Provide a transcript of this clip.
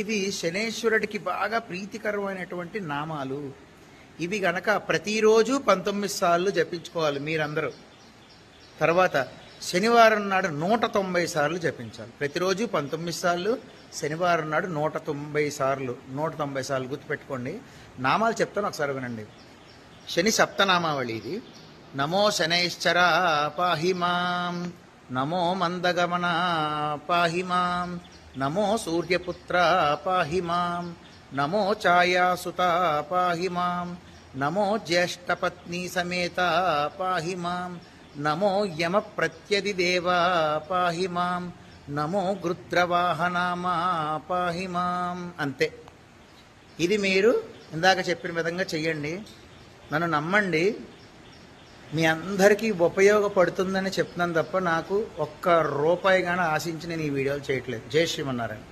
ఇవి శనేశ్వరుడికి బాగా ప్రీతికరమైనటువంటి నామాలు. ఇవి గనక ప్రతిరోజు 19 సార్లు జపించుకోవాలి మీరందరూ. తర్వాత శనివారం నాడు 190 సార్లు జపించాలి. ప్రతిరోజు 19 సార్లు, శనివారం నాడు 190 సార్లు. 190 సార్లు గుర్తుపెట్టుకోండి. నామాలు చెప్తాను, ఒకసారి వినండి. శని సప్తనామావళి ఇది. నమో శనైశ్చర పాహిమాం, నమో మందగమన పాహిమాం, నమో సూర్యపుత్ర పాహిమాం, నమో ఛాయాసుత పాహిమాం, నమో జ్యేష్ఠపత్ని సమేత పాహిమాం, నమో యమ ప్రత్యధిదేవ పాహిమాం, నమో గృద్రవాహనామా పాహిమాం. అంతే. ఇది మీరు ఇందాక చెప్పిన విధంగా చెయ్యండి. నన్ను నమ్మండి, మీ అందరికీ ఉపయోగపడుతుందని చెప్తున్నాను తప్ప నాకు ఒక్క రూపాయి కానీ ఆశించి నేను ఈ వీడియోలు చేయట్లేదు. జై శ్రీమన్నారాయణ.